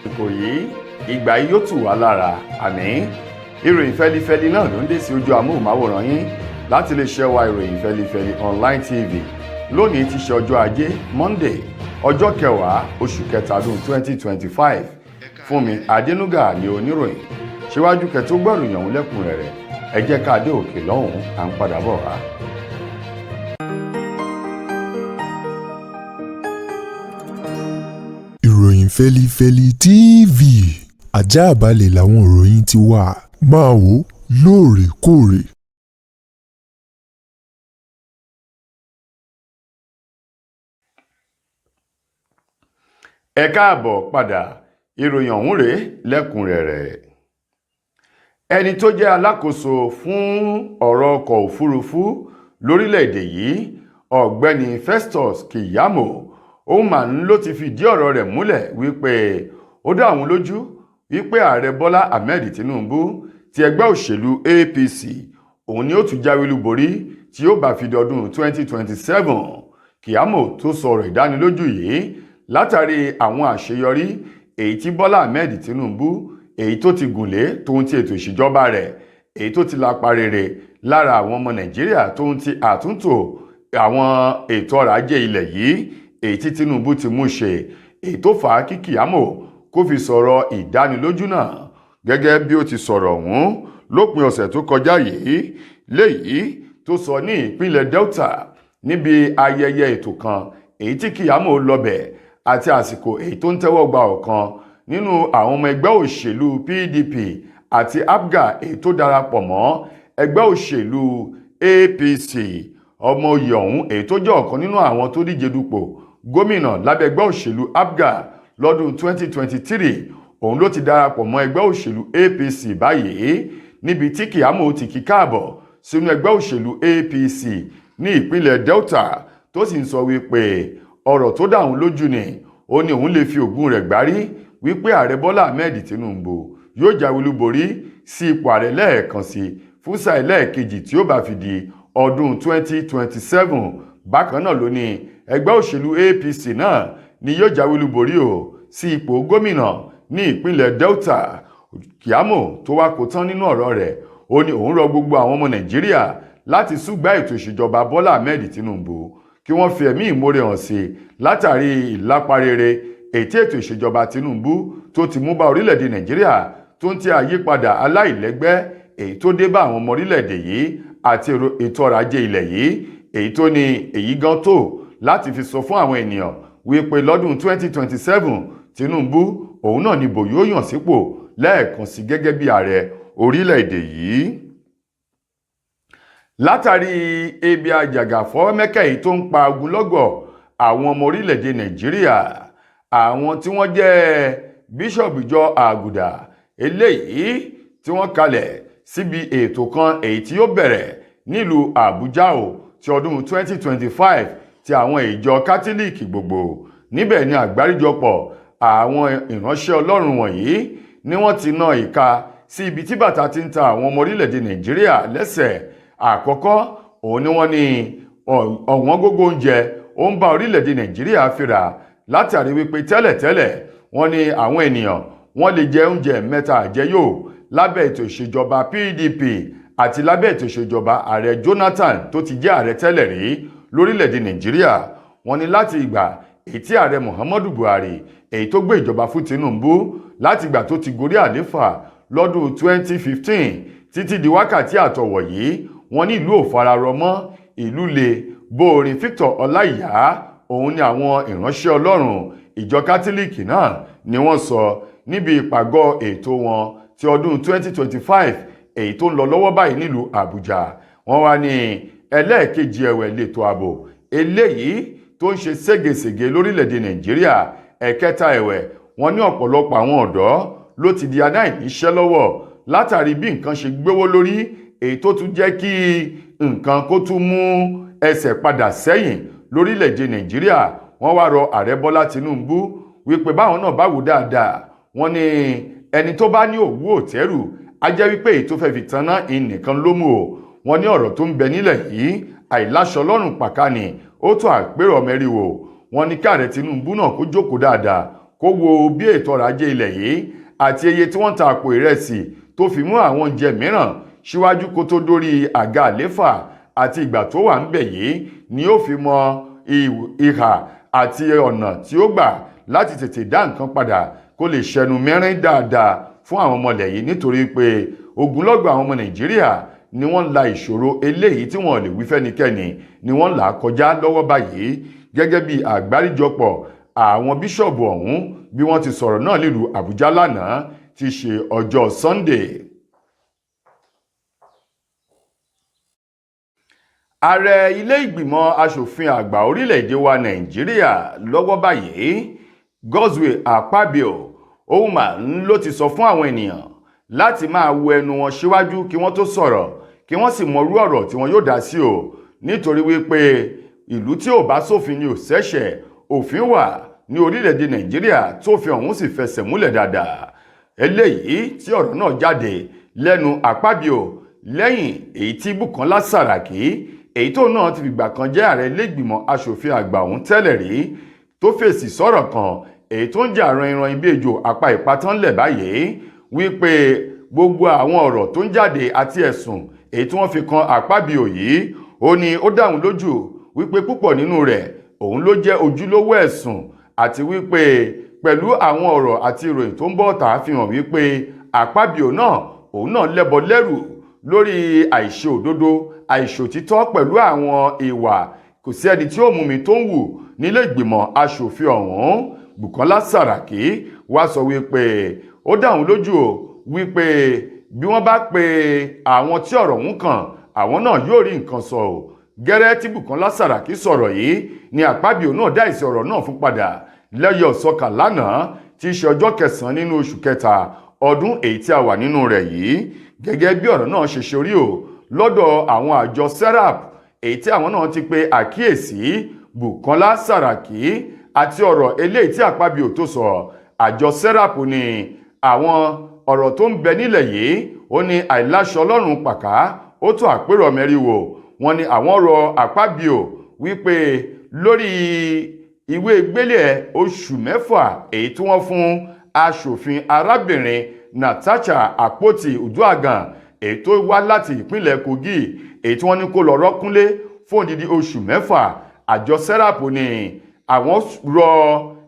àsìkò yìí ìgbà yìí yóò tù wá lára àmín. Ìròyìn fẹ́lifẹ́li náà ló ń dé sí ojú amóhùnmáwòrán yín láti lè ṣẹ́ wa ìròyìn fẹ́lifẹ́li online tv. Lónìí ti ṣe ọjọ́ ajé monday ọjọ́ kẹwàá oṣù kẹta ọdún 2025. Fúnmi Adénúgà ni oníròyìn. Síwájú kẹtó gbọ́ròyìn ọ̀hún lẹ́kùnrẹ́rẹ́ ẹ jẹ́ ká dé òkè lọ́hùn-ún à ń padà bọ̀ wá. Ìròyìn fẹ́lifẹ́li TV àjààbálẹ̀ làwọn ìròyìn ti wà máa wò lóòrèkóòrè. Ẹ káàbọ̀ padà ìròyìn ọ̀hún rèé lẹ́kùnrẹ́rẹ́. Ẹni tó jẹ́ alákòóso fún ọ̀rọ̀ ọkọ̀ òfurufú lórílẹ̀‐èdè yìí ọ̀gbẹ́ni Festus Keyamo Oman ló ti fìdí ọ̀rọ̀ rẹ̀ múlẹ̀ wípé ó dá òun lójú wípé ààrẹ Bọ́lá Ahmed Tinubu ti ẹgbẹ́ òṣèlú APC òun ni ó tún jáwé olúborí tí ó bá fi dọdún 2027. Keyamo tó sọ̀rọ̀ ìdánilójú yìí látàrí àwọn àṣeyọrí èyí tí Bọ́lá Ahmed Tinubu èyí tó ti gùnlé tóun ti ètò ìṣèjọba rẹ̀ èyí tó ti lapa rere lára àwọn ọmọ Nàìjíríà tóun ti àtúntò àwọn ètò ọrọ̀ ajé ilẹ̀ yìí èyí tí Tinubu ti mú ṣe èyí tó fà á kí Keyamo kó fi sọ̀rọ̀ ìdánilójú náà gẹ́gẹ́ bí ó ti sọ̀rọ̀ ọ̀hún lópin ọ̀sẹ̀ tó kọjá yìí léyìí tó sọ ní ìpínlẹ̀ Delta níbi ayẹyẹ ètò kan èyí tí Keyamo lọ́bẹ̀ àti àsìkò èyí tó ń tẹ́wọ́ gba ọ̀kan nínú àwọn ọmọ ẹgbẹ́ òṣèlú PDP àti APGA èyí tó darapọ̀ mọ́ ẹgbẹ́ òṣèlú APC. Ọmọ oyè ọ̀hún èyí tó jẹ́ ọ̀kan nínú àwọn tó díje dupò gómìnà lábẹ́ ẹgbẹ́ òṣèlú APGA lọ́dún 2023 òun ló ti darapọ̀ mọ́ ẹgbẹ́ òṣèlú APC báyìí níbi tí Keyamo ti kí káàbọ̀ sínú ẹgbẹ́ òṣèlú APC ní ìpínlẹ̀ Delta tó sì ń sọ wípé ọ̀rọ̀ tó dá òun lójú ni ó ní òun lè fi ògùn rẹ̀ gbárí wípé ààrẹ Bọ́lá Ahmed Tinubu yóò jáwé olúborí sí ipò ààrẹ lẹ́ẹ̀kan sí fún sáà ẹlẹ́ẹ̀kejì tí ó bá fi di ọdún 2027. Bákan náà ló ní ẹgbẹ́ òṣèlú APC náà ni yóò jáwé olúborí o sí ipò gómìnà ní ìpínlẹ̀ Delta. Keyamo tó wá kó tán nínú ọ̀rọ̀ rẹ̀ ó ní òun rọ gbogbo àwọn ọmọ Nàìjíríà láti súgbà ètò ìṣèjọba Bọ́lá Ahmed Tinubu kí wọ́n fi ẹ̀mí ìmoore hàn sí látàrí ìlápa rere ètò ìṣèjọba Tinubu tó ti mú bá orílẹ̀-èdè Nàìjíríà tó ń ti àyípadà aláìlẹ́gbẹ́ èyí tó dé bá àwọn ọmọ orílẹ̀-èdè yìí àti ètò ọrọ̀ ajé ilẹ̀ yìí èyí tó ní èyí gan tó láti fi sọ fún àwọn ènìyàn wípé lọ́dún 2027 Tinubu òun náà ni bò yóò yàn sípò lẹ́ẹ̀kan sí gẹ́gẹ́ bí ààrẹ orílẹ̀-èdè yìí. Látàrí ebi àjàgà fọ́mẹ́kẹ́ èyí tó ń pa ogunlọ́gọ̀ àwọn ọmọ orílẹ̀-èdè Nàìjíríà àwọn tí wọ́n jẹ́ bíṣọ̀bù ìjọ àgùdà eléyìí tí wọ́n kalẹ̀ síbi ètò kan èyí tí ó bẹ̀rẹ̀ nílùú Àbújá ti ọdún 2025 ti àwọn ìjọ kátólíìkì gbogbo. Níbẹ̀ ni àgbáríjọpọ̀ àwọn ìránṣẹ́ Ọlọ́run wọ̀nyí ni wọ́n ti na ìka sí ibi tí bàtà ti ń ta àwọn ọmọ orílẹ̀-èdè Nàìjíríà lẹ́sẹ̀. Àkọ́kọ́ òun ni wọ́n ní ọ̀wọ́n gógó oúnjẹ ó ń bá orílẹ̀-èdè Nàìjíríà fínra látàrí wípé tẹ́lẹ̀tẹ́lẹ̀ wọ́n ní àwọn ènìyàn wọ́n lè jẹ oúnjẹ mẹ́ta àjẹyó lábẹ́ ètò ìṣèjọba PDP àti lábẹ́ ètò ìṣèjọba ààrẹ Jonathan tó ti jẹ́ ààrẹ tẹ́lẹ̀ rí lórílẹ̀-èdè Nàìjíríà. Wọ́n ní láti ìgbà èyí tí ààrẹ Muhammadu Buhari èyí tó gbé ìjọba fún Tinubu láti ìgbà tó ti gorí àléfà lọ́dún 2015 títí di wákàtí àtọwọ̀ yìí wọ́n ní ìlú ò fararọ mọ́ ìlú le bóorin Victor Ọláìyá òun ni àwọn ìránṣẹ́ Ọlọ́run ìjọ kátólíìkì náà ni wọ́n sọ níbi ìpàgọ́ ètò wọn ti ọdún 2025 èyí tó ń lọ lọ́wọ́ báyìí nílùú Àbújá. Wọ́n wá ní ẹlẹ́ẹ̀kejì ẹ̀wẹ̀ lètò ààbò eléyìí tó ń ṣe ségesège lórílẹ̀‐èdè Nàìjíríà. Ẹ̀kẹta ẹ̀wẹ̀ wọ́n ní ọ̀pọ̀lọpọ̀ àwọn ọ̀dọ́ ló ti di aláìníṣẹ́ lọ́wọ́ látàrí bí nǹkan ṣe gbówó lórí èyí tó tún jẹ́ kí nǹkan kó tún mú ẹsẹ̀ padà sẹ́yìn lórílẹ̀‐èdè Nàìjíríà. Wọ́n wá rọ ààrẹ Bọ́lá Tinubu wípé báwọn náà bá wò dáadáa wọ́n ní ẹni tó bá ní òwú òtẹ́rù á jẹ́ wípé èyí tó fẹ́ fi tanná ìnìkan ló mú o. Wọ́n ní ọ̀rọ̀ tó ń bẹ nílẹ̀ yìí àìláṣọ lọ́rùn pàkánì ó tó àpérò mẹ́rìwò. Wọ́n ní káàrẹ Tinubu náà kó jókòó dáadáa kó wo bí ètò ọrọ̀ ajé ilẹ̀ yìí àti iye tí wọ́n ta àpò ìrẹsì tó fi mú àwọn oúnjẹ mìíràn síwájú kó tó dórí àga àléfà àti ìgbà tó wà ń bẹ̀ yìí ni ó fi mọ ìhà àti ọ̀nà tí ó gbà láti tètè dá nǹkan padà kó lè ṣẹnu mẹ́rin dáadáa fún àwọn ọmọ ilẹ̀ yìí, nítorí pé ogunlọ́gọ̀ àwọn ọmọ Nàìjíríà ni wọ́n ń la ìṣòro eléyìí tí wọ́n lè wí fẹ́nikẹ́ni ni wọ́n là kọjá lọ́wọ́ báyìí, gẹ́gẹ́ bí àgbáríjọpọ̀ àwọn bíṣọ̀bù ọ̀hún bí wọ́n ti sọ̀rọ̀ náà nílùú Àbújá lánàá tí í ṣe ọjọ́ Sunday. Ààrẹ ilé ìgbìmọ̀ aṣòfin àgbà orílẹ̀-èdè wa Nàìjíríà lọ́wọ́ báyìí, Godswill Akpabio, òun mà ló ti sọ fún àwọn ènìyàn láti máa wo ẹnu wọn síwájú kí wọ́n tó sọ̀rọ̀, kí wọ́n sì mọrú ọ̀rọ̀ tí wọ́n yóò dá sí o, nítorí wípé ìlú tí ò bá sófin ni ò ṣẹ̀ṣẹ̀, òfin wà ní orílẹ̀-èdè Nàìjíríà tó fi ọ̀hún sì fẹsẹ̀ múlẹ̀ dáadáa. Eléyìí tí ọ̀rọ̀ náà jáde lẹ́nu Akpabio lẹ́yìn èyí tí Bùkọ́lá Sàràkí, èyí tó náà ti fìgbà kan jẹ́ ààrẹ ilé ìgbìmọ̀ aṣòfin àgbà ọ̀hún tẹ́lẹ̀ rí, tó fèsì sọ̀rọ̀ kan èyí tó ń jà ran ibi ejò apá ìpátán lẹ̀ báyìí, wípé gbogbo àwọn ọ̀rọ̀ tó ń jáde àti ẹ̀sùn èyí tí wọ́n fi kan Akpabio yìí, ó ní ó dáhùn lójú wípé púpọ̀ nínú rẹ̀ òun ló jẹ́ ojúlówó ẹ̀sùn, àti wípé pẹ̀lú àwọn ọ̀rọ̀ àti ìròyìn tó ń bọ̀ tà fi hàn wípé Akpabio náà òun náà lẹ́bọ lẹ́rù lórí àìṣe òdodo, àìṣòtítọ́ pẹ̀lú àwọn ìwà kò sí ẹni tí ó mú mi tó ń wù nílé ìgbìmọ̀ aṣòfin ọ̀hún. Bùkọ́lá Sàràkí wá sọ wípé ó dáhùn lójú wípé bí wọ́n bá pe àwọn tí ọ̀rọ̀ ń kàn, àwọn náà yóò rí nǹkan sọ o. Gẹ́rẹ́ tí Bùkọ́lá Sàràkí sọ̀rọ̀ yìí ni Akpabio náà dá ìsì ọ̀rọ̀ náà fún padà lẹ́yọ̀ ọ̀sọ́kà lánàá tí í ṣe ọjọ́ 9 nínú oṣù kẹta ọdún èyí tí a wà nínú rẹ̀ yìí, gẹ́gẹ́ bí ọ̀rọ̀ náà ṣe ṣorí o lọ́dọ̀ àwọn àjọ SERAP, èyí tí àwọn náà ti pe àkíyèsí Bùkọ́lá Sàràkí àti ọ̀rọ̀ eléyìí tí Akpabio tó sọ. Àjọ SERAP ní àwọn ọ̀rọ̀ tó ń bẹ nílẹ̀ yìí, ó ní àìláṣọ ọlọ́run pàká ó tó àpérò mẹ́rìwò. Wọ́n ní àwọn ọ̀rọ̀ Akpabio wípé lórí ìwé gbélé oṣù 6 èyí tí wọ́n fún aṣòfin arábìnrin Natasha Akpoti-Uduaghan èyí tó wá láti ìpínlẹ̀ Kogi, èyí tí wọ́n ní kó lọ rọ́kúnlé fún odidi oṣù 6. Àjọ SERAP ní àwọn rọ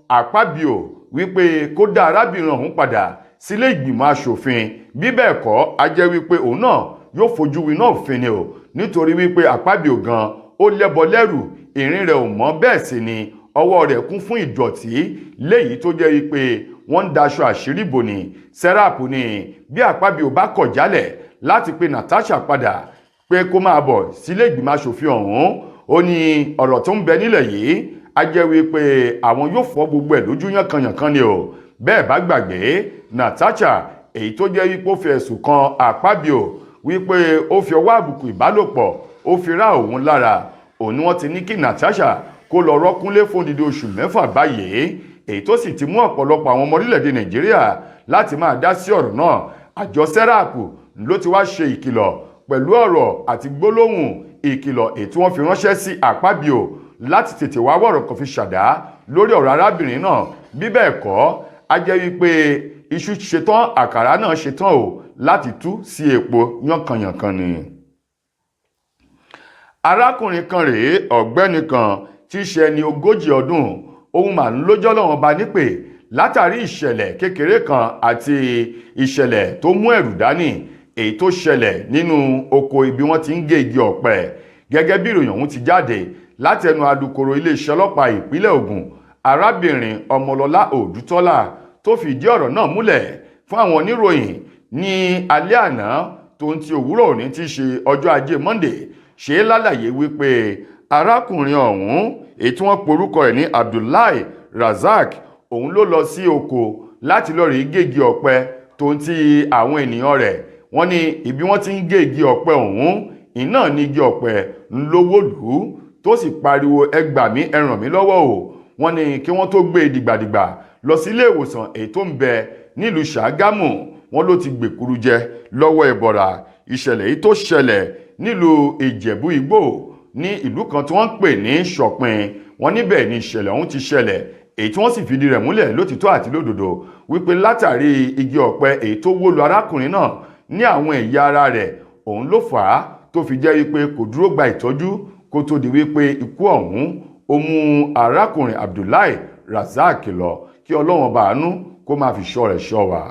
Akpabio wípé kó dá arábìnrin ọ̀hún padà sílé ìgbìmọ̀ aṣòfin, bí bẹ́ẹ̀ kọ́ a jẹ́ wípé òun náà yóò fojú winá òfin ni o, nítorí wípé Akpabio gan ó lẹ́bọ lẹ́rù, ìrìn rẹ̀ ò mọ́, bẹ́ẹ̀ sì ni ọwọ́ rẹ̀ kún fún ìdọ̀tí léyìí tó jẹ́ wípé wọ́n ń daṣọ àṣírí bò ní. SERAP ní bí Akpabio bá kọ̀ jálẹ̀ láti pe Natasha padà pé kó máa bọ̀ sílé ìgbìmọ̀ aṣòfin ọ̀hún, ó ní ọ̀rọ̀ tó ń bẹ nílẹ̀ yìí a jẹ́ wípé àwọn yóò fọ́ gbogbo ẹ̀ lójú yánkanyànkan ni o. Bẹ́ẹ̀ bá gbàgbé, Natasha èyí tó jẹ́ wípé ó fi ẹ̀sùn kan Akpabio wípé ó fi ọwọ́ àbùkù ìbálòpọ̀ ó fi rá òun lára, òun ni wọ́n ti ní kí Natasha kó lọ rọ́kúnlé fún odidi oṣù 6 báyìí, èyí tó sì ti mú ọ̀pọ̀lọpọ̀ àwọn ọmọ orílẹ̀-èdè Nàìjíríà láti máa dá sí ọ̀rọ̀ náà. Àjọ SERAP ló ti wá ṣe ìkìlọ̀ pẹ̀lú ọ̀rọ̀ àti gbólóhùn ìkìlọ̀ èyí tí wọ́n fi ránṣẹ́ sí Akpabio láti tètè wá wọ̀rọ̀ kan fi ṣàdá lórí ọ̀rọ̀ arábìnrin náà, bí bẹ́ẹ̀ kọ́ a jẹ́ wípé iṣu ṣetán àkàrà náà ṣetán o láti tú sí epo yánkanyànkan ni. Arákùnrin kan rèé, ọ̀gbẹ́ni kan tí í ṣe ẹni 40 ọdún, òun mà ń lójọ́ lọ́wọ́n ba nípè látàrí ìṣẹ̀lẹ̀ kékeré kan àti ìṣẹ̀lẹ̀ tó mú ẹ̀rù dání èyí tó ṣẹlẹ̀ nínú oko ibi wọ́n ti ń gé igi ọ̀pẹ. Gẹ́gẹ́ bí ìròyìn ọ̀hún ti jáde láti ẹnu alukoro iléeṣẹ́ ọlọ́pàá ìpínlẹ̀ Ògùn, arábìnrin Ọmọlọ́lá Òdútọ́lá, tó fìdí ọ̀rọ̀ náà múlẹ̀ fún àwọn oníròyìn ní alẹ́ àná tó ń ti òwúrọ̀ òní tí í ṣe ọjọ́ ajé Monday, ṣe lálàyé wípé arákùnrin ọ̀hún èyí tí wọ́n porúkọ ẹ̀ ní Abdullahi Razak, òun ló lọ sí oko láti lọ rí gégi ọ̀pẹ tó ń ti àwọn ènìyàn rẹ̀. Wọ́n ní ibi wọ́n ti ń gé igi ọ̀pẹ ọ̀hún, iná ní igi ọ̀pẹ ń lówó lù ú, tó sì pariwo ẹ gbà mí, ẹ ràn mí lọ́wọ́ o. Wọ́n ní kí wọ́n tó gbé dìgbàdìgbà lọ sí ilé ìwòsàn èyí tó ń bẹ nílùú Ṣàgámù, wọ́n ló ti gbèkúrú jẹ lọ́wọ́ ẹbọra. Ìṣẹ̀lẹ̀ yìí tó ṣẹlẹ̀ nílùú Ìjẹ̀bú Igbó ní ìlú kan tí wọ́n ń pè ní Ṣọ̀pìn, wọ́n níbẹ̀ ni ìṣẹ̀lẹ̀ ọ̀hún ti ṣẹlẹ̀, èyí tí wọ́n sì fìdí rẹ̀ múlẹ̀ lótìtọ́ àti lódodo wípé látàrí igi ọ̀pẹ èyí tó wó lu arákùnrin náà ní àwọn ẹ̀yà ara rẹ̀ òun ló fà á tó fi jẹ́ wípé kò dúró gba ìtọ́jú kó tó di wípé ikú ọ̀hún ó mú arákùnrin Abdullahi Razak lọ kí Ọlọ́run bá àánú kó máa fi ṣọ́ rẹ̀ ṣọ́ wa.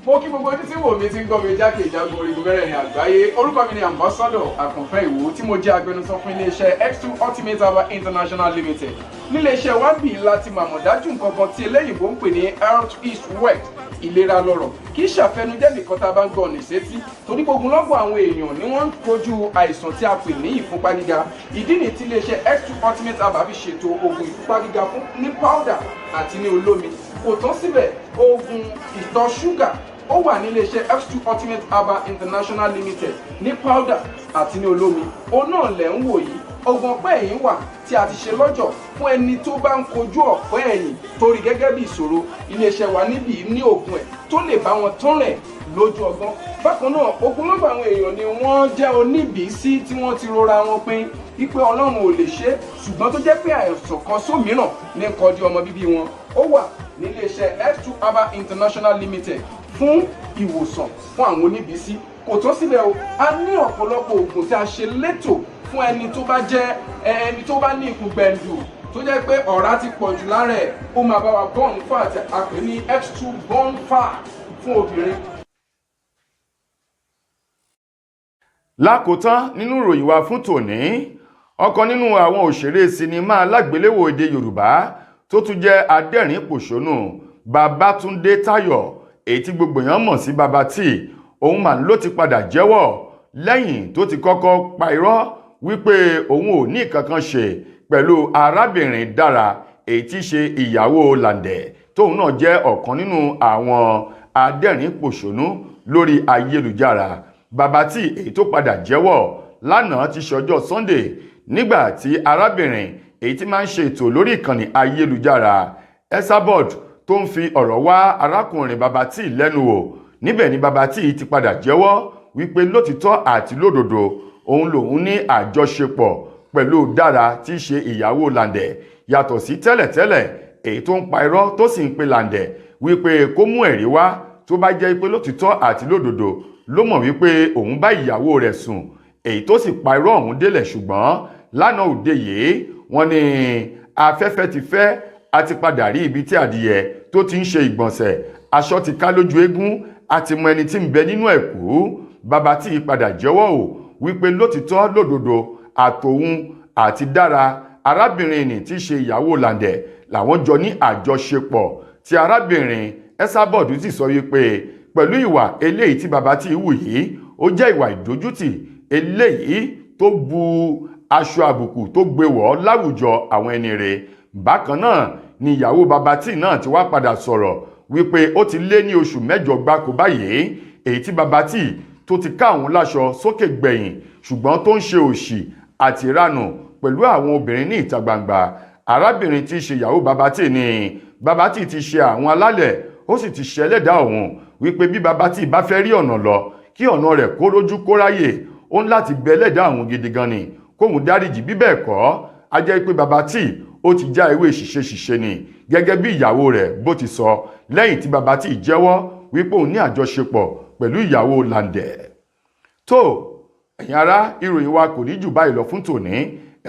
Mo kí gbogbo ojú tí wò mí ti ń gbọ́ mi jákèjádò orígun mẹ́rẹ̀ẹ̀rin àgbáyé. Orúkọ mi ni Ambassador Àkànfẹ́ Ìwò tí mo jẹ́ agbẹnusọ fún iléeṣẹ́ X2 Ultimate Herbal International Limited. Níléeṣẹ́ wa bí láti màmọ̀ dájú nǹkan kan tí eléyìnbó ń pè ní health is wealth, ìlera lọ́rọ̀. Kì í ṣàfẹnujẹ́ nìkan tá a bá ń gbọ́ ní sétí torí gbogbo lọ́gbọ̀n àwọn èèyàn ni wọ́n ń kojú àìsàn tí a pè ní ìfúnpá gíga. Ìdí nìyí tí iléeṣẹ́ X2 Ultimate Herbal fi ṣètò oògùn ìfúnpá gíga fún ní powder àti ní olómi. Kò tán síbẹ̀, oògùn ìtọ̀ ṣúgà ó wà ní iléeṣẹ́ X2 Ultimate Herbal International Limited ní powder àti ní olómi. Òun náà lẹ̀ ń wò yìí. Oògùn ọ̀pẹ́ ẹ̀yìn wà tí a ti ṣe lọ́jọ̀ fún ẹni tó bá ń kojú ọ̀pẹ́ ẹ̀yìn torí gẹ́gẹ́ bí ìṣòro. Iléeṣẹ́ wa níbí ní oògùn ẹ̀ tó lè bá wọn tán rẹ̀ lójú ọgbọ́n. Bákan náà ogunlọ́gọ̀ àwọn èèyàn ni wọ́n jẹ́ oníbìísí tí wọ́n ti rora wọn pín wípé Ọlọ́run ò lè ṣe ṣùgbọ́n tó jẹ́ pé àìsàn kan sómìíràn ní kọjú ọmọ bíbí wọn. Ó wà ní iléeṣẹ́ X2 Herbal International Limited fún ìwòsàn fún àwọn oníbìísí. Kò tó síbẹ̀ o, a ní ọ̀pọ̀lọpọ̀ oògùn tí a ṣe létò fún ẹni tó bá jẹ́ ẹni tó bá ní ikùn gbẹ̀ndù tó jẹ́ pé ọ̀rá ti pọ̀ jù lára ẹ̀, ó máa bá wa burn fat, a pè ní X2 burn fat fún obìnrin. Lákòótán nínú ìròyìn wa fún tòní, ọ̀kan nínú àwọn òṣèré sinimá alágbéléwò èdè Yorùbá tó tún jẹ́ adẹ́rìn-pòṣónú Babátúndé Táyọ̀ èyí tí gbogbo èèyàn mọ̀ sí Baba T, òun mà ló ti padà jẹ́wọ́ lẹ́yìn tó ti kọ́kọ́ pa irọ́ wípé òun ò ní kankan ṣe pẹ̀lú arábìnrin Dára èyí tí ṣe ìyàwó Làǹdẹ̀ tóun náà jẹ́ ọ̀kan nínú àwọn adẹ́rìn-pòṣónú lórí ayélujára. Baba T èyí tó padà jẹ́wọ́ lánàá ti ṣọjọ́ Sunday nígbà tí arábìnrin èyí tí máa ń ṣe ètò lórí ìkànnì ayélujára Esabod tó ń fi ọ̀rọ̀ wá arákùnrin Baba T lẹ́nu wò. Níbẹ̀ ni Baba T ti padà jẹ́wọ́ wípé lótìtọ́ àti lódodo òun lòun ní àjọṣepọ̀ pẹ̀lú Dára tí í ṣe ìyàwó Làǹdẹ̀ yàtọ̀ sí tẹ́lẹ̀tẹ́lẹ̀ èyí tó ń pa irọ́ tó sì ń pe Làǹdẹ̀ wípé kó mú ẹ̀rí wá tó bá jẹ́ pé lótìtọ́ àti lódodo ló mọ̀ wípé òun bá ìyàwó rẹ̀ sùn èyí tó sì pa irọ́ ọ̀hún délẹ̀. Ṣùgbọ́n lánàá òde yìí wọ́n ní afẹ́fẹ́ ti fẹ́ a ti padà rí ibi tí adìyẹ tó ti ń ṣe ìgbọ̀nsẹ̀, aṣọ ti ká lójú eégún, a ti mọ ẹni tí ń bẹ nínú ẹ̀kú. Baba T padà jẹ́wọ́ o wípé lótìtọ́ lódodo àtòun àti Dára arábìnrin ní tí í ṣe ìyàwó Làǹdẹ̀ làwọn jọ ní àjọṣepọ̀ tí arábìnrin Esabod sì sọ wípé pẹ̀lú ìwà eléyìí tí Baba T hù yìí ó jẹ́ ìwà ìdójútì eléyìí tó bu aṣọ àbùkù tó gbé wọ̀ láwùjọ àwọn ẹni rẹ̀. Bákan náà ni ìyàwó Baba T náà ti wá padà sọ̀rọ̀ wípé ó ti lé ní oṣù 8 gbáko báyìí èyí tí Baba T tó ti ká àwọn láṣọ sókè gbẹ̀yìn ṣùgbọ́n tó ń ṣe òṣì àti ìranù pẹ̀lú àwọn obìnrin ní ìta gbangba. Arábìnrin tí í ṣe ìyàwó Baba T ni Baba T ti ṣe àwọn alálẹ̀ ó sì ti ṣe ẹlẹ́dàá òun wípé bí Baba T bá fẹ́ rí ọ̀nà lọ kí ọ̀nà rẹ̀ kó rójú kó ráyè ó ń láti bẹ ẹlẹ́dàá òun gidi gan ni kóhun dáríjì. bí bẹ́ẹ̀ kọ́ a jẹ́ pé Baba T ó ti já ewé ṣìṣe ni gẹ́gẹ́ bí ìyàwó rẹ̀ bó ti sọ lẹ́yìn tí Baba T jẹ́wọ́ wípé òun ní àjọṣepọ̀ pẹ̀lú ìyàwó Làǹdẹ̀. tó ẹ̀yin ará, ìròyìn wa kò ní jù báyìí lọ fún tòní.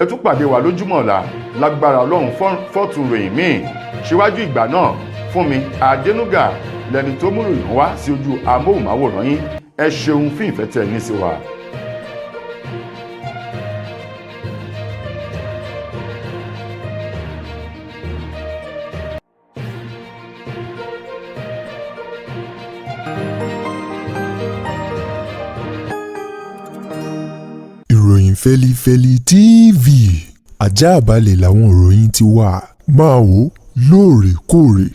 ẹ tún pàdé wa lójúmọ́ ọ̀la lágbára Ọlọ́run fọ́tún ròyìn míì. síwájú ìgbà náà Fúnmi Adénúgà lẹni tó mú ìròyìn wá sí ojú amóhùnmáwòrán yín. ẹ ṣeun fún ìfẹ́ tẹ́ ní sí wa. Ìròyìn Fẹ́lifẹ́li TV àjààbálẹ̀ làwọn ìròyìn ti wà máa wò lóòrèkóòrè.